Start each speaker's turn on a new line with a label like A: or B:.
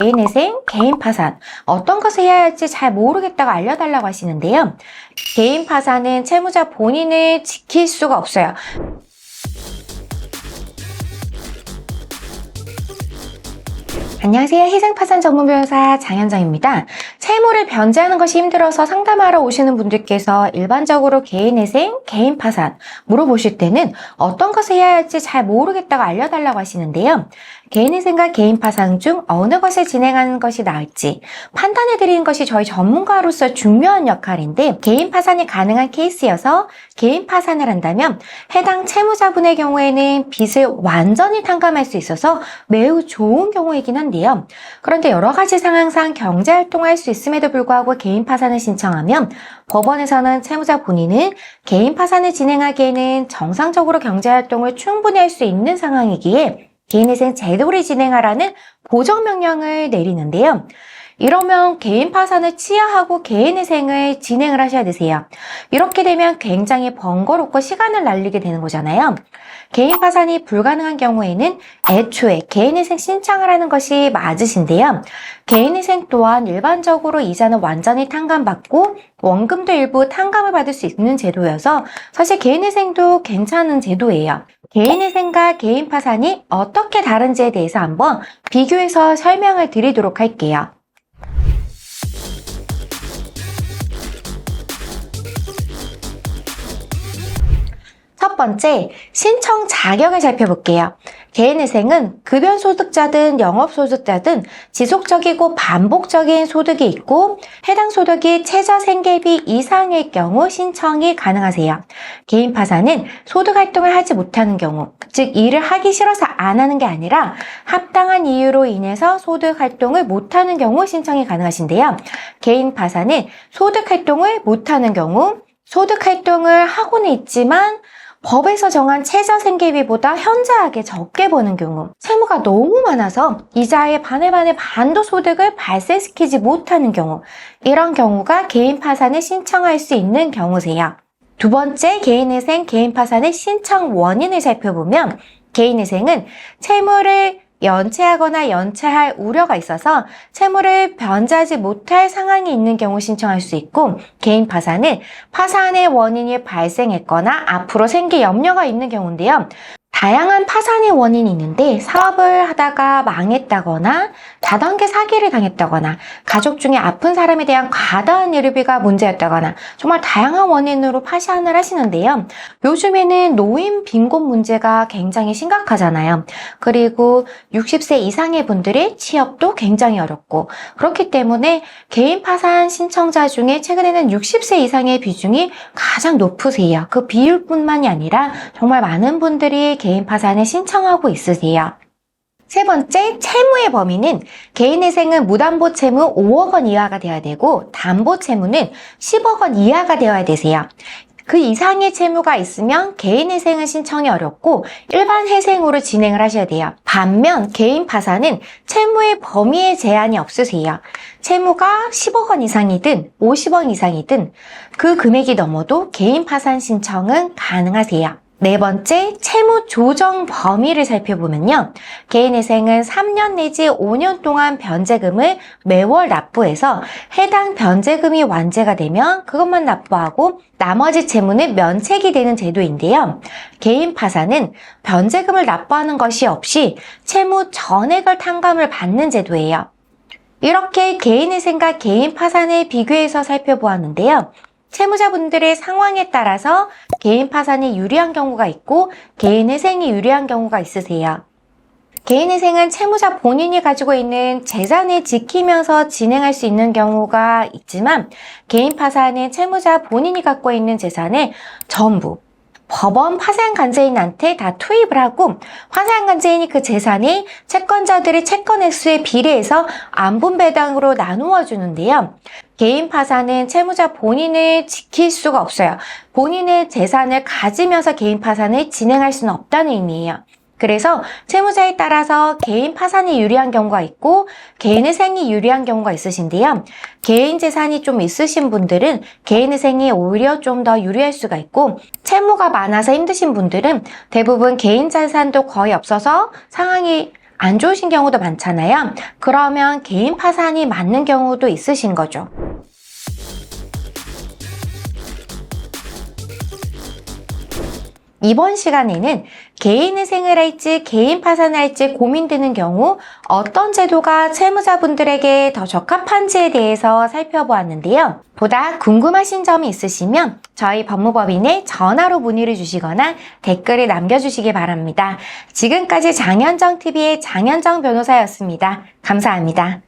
A: 개인회생, 개인파산, 어떤 것을 해야 할지 잘 모르겠다고 알려달라고 하시는데요. 개인파산은 채무자 본인을 지킬 수가 없어요. 안녕하세요. 희생파산 전문변호사 장현정입니다. 채무를 변제하는 것이 힘들어서 상담하러 오시는 분들께서 일반적으로 개인회생, 개인파산 물어보실 때는 어떤 것을 해야 할지 잘 모르겠다고 알려달라고 하시는데요. 개인회생과 개인파산 중 어느 것을 진행하는 것이 나을지 판단해드리는 것이 저희 전문가로서 중요한 역할인데, 개인파산이 가능한 케이스여서 개인파산을 한다면 해당 채무자분의 경우에는 빚을 완전히 탕감할 수 있어서 매우 좋은 경우이긴 한데요. 그런데 여러 가지 상황상 경제활동을 할 수 있음에도 불구하고 개인파산을 신청하면 법원에서는 채무자 본인은 개인파산을 진행하기에는 정상적으로 경제활동을 충분히 할 수 있는 상황이기에 개인회생 제도를 진행하라는 보정명령을 내리는데요. 이러면 개인파산을 취하하고 개인회생을 진행을 하셔야 되세요. 이렇게 되면 굉장히 번거롭고 시간을 날리게 되는 거잖아요. 개인파산이 불가능한 경우에는 애초에 개인회생 신청을 하는 것이 맞으신데요. 개인회생 또한 일반적으로 이자는 완전히 탕감받고 원금도 일부 탕감을 받을 수 있는 제도여서 사실 개인회생도 괜찮은 제도예요. 개인회생과 개인파산이 어떻게 다른지에 대해서 한번 비교해서 설명을 드리도록 할게요. 첫 번째, 신청 자격을 살펴볼게요. 개인회생은 급여소득자든 영업소득자든 지속적이고 반복적인 소득이 있고 해당 소득이 최저생계비 이상일 경우 신청이 가능하세요. 개인파산은 소득활동을 하지 못하는 경우, 즉 일을 하기 싫어서 안 하는 게 아니라 합당한 이유로 인해서 소득활동을 못하는 경우 신청이 가능하신데요. 개인파산은 소득활동을 못하는 경우, 소득활동을 하고는 있지만 법에서 정한 최저생계비보다 현저하게 적게 버는 경우, 채무가 너무 많아서 이자의 반의 반도 소득을 발생시키지 못하는 경우, 이런 경우가 개인파산을 신청할 수 있는 경우세요. 두 번째, 개인회생, 개인파산의 신청 원인을 살펴보면 개인회생은 채무를 연체하거나 연체할 우려가 있어서 채무를 변제하지 못할 상황이 있는 경우 신청할 수 있고, 개인파산은 파산의 원인이 발생했거나 앞으로 생길 염려가 있는 경우인데요. 다양한 파산의 원인이 있는데 사업을 하다가 망했다거나 다단계 사기를 당했다거나 가족 중에 아픈 사람에 대한 과다한 의료비가 문제였다거나 정말 다양한 원인으로 파산을 하시는데요. 요즘에는 노인 빈곤 문제가 굉장히 심각하잖아요. 그리고 60세 이상의 분들의 취업도 굉장히 어렵고, 그렇기 때문에 개인 파산 신청자 중에 최근에는 60세 이상의 비중이 가장 높으세요. 그 비율뿐만이 아니라 정말 많은 분들이 개인 파산을 신청하고 있으세요. 세 번째, 채무의 범위는 개인회생은 무담보 채무 5억 원 이하가 되어야 되고 담보 채무는 10억 원 이하가 되어야 되세요. 그 이상의 채무가 있으면 개인회생은 신청이 어렵고 일반 회생으로 진행을 하셔야 돼요. 반면 개인파산은 채무의 범위에 제한이 없으세요. 채무가 10억 원 이상이든 50억 이상이든 그 금액이 넘어도 개인파산 신청은 가능하세요. 네 번째, 채무 조정 범위를 살펴보면요. 개인회생은 3년 내지 5년 동안 변제금을 매월 납부해서 해당 변제금이 완제가 되면 그것만 납부하고 나머지 채무는 면책이 되는 제도인데요. 개인파산은 변제금을 납부하는 것이 없이 채무 전액을 탕감을 받는 제도예요. 이렇게 개인회생과 개인파산을 비교해서 살펴보았는데요. 채무자분들의 상황에 따라서 개인파산이 유리한 경우가 있고 개인회생이 유리한 경우가 있으세요. 개인회생은 채무자 본인이 가지고 있는 재산을 지키면서 진행할 수 있는 경우가 있지만, 개인파산은 채무자 본인이 갖고 있는 재산을 전부 법원 파산관제인한테 다 투입을 하고 파산관제인이 그 재산이 채권자들의 채권 액수에 비례해서 안분배당으로 나누어 주는데요. 개인파산은 채무자 본인을 지킬 수가 없어요. 본인의 재산을 가지면서 개인파산을 진행할 수는 없다는 의미예요. 그래서 채무자에 따라서 개인 파산이 유리한 경우가 있고 개인회생이 유리한 경우가 있으신데요. 개인 재산이 좀 있으신 분들은 개인회생이 오히려 좀 더 유리할 수가 있고, 채무가 많아서 힘드신 분들은 대부분 개인 재산도 거의 없어서 상황이 안 좋으신 경우도 많잖아요. 그러면 개인 파산이 맞는 경우도 있으신 거죠. 이번 시간에는 개인회생을 할지 개인 파산을 할지 고민되는 경우 어떤 제도가 채무자분들에게 더 적합한지에 대해서 살펴보았는데요. 보다 궁금하신 점이 있으시면 저희 법무법인에 전화로 문의를 주시거나 댓글을 남겨주시기 바랍니다. 지금까지 장현정TV의 장현정 변호사였습니다. 감사합니다.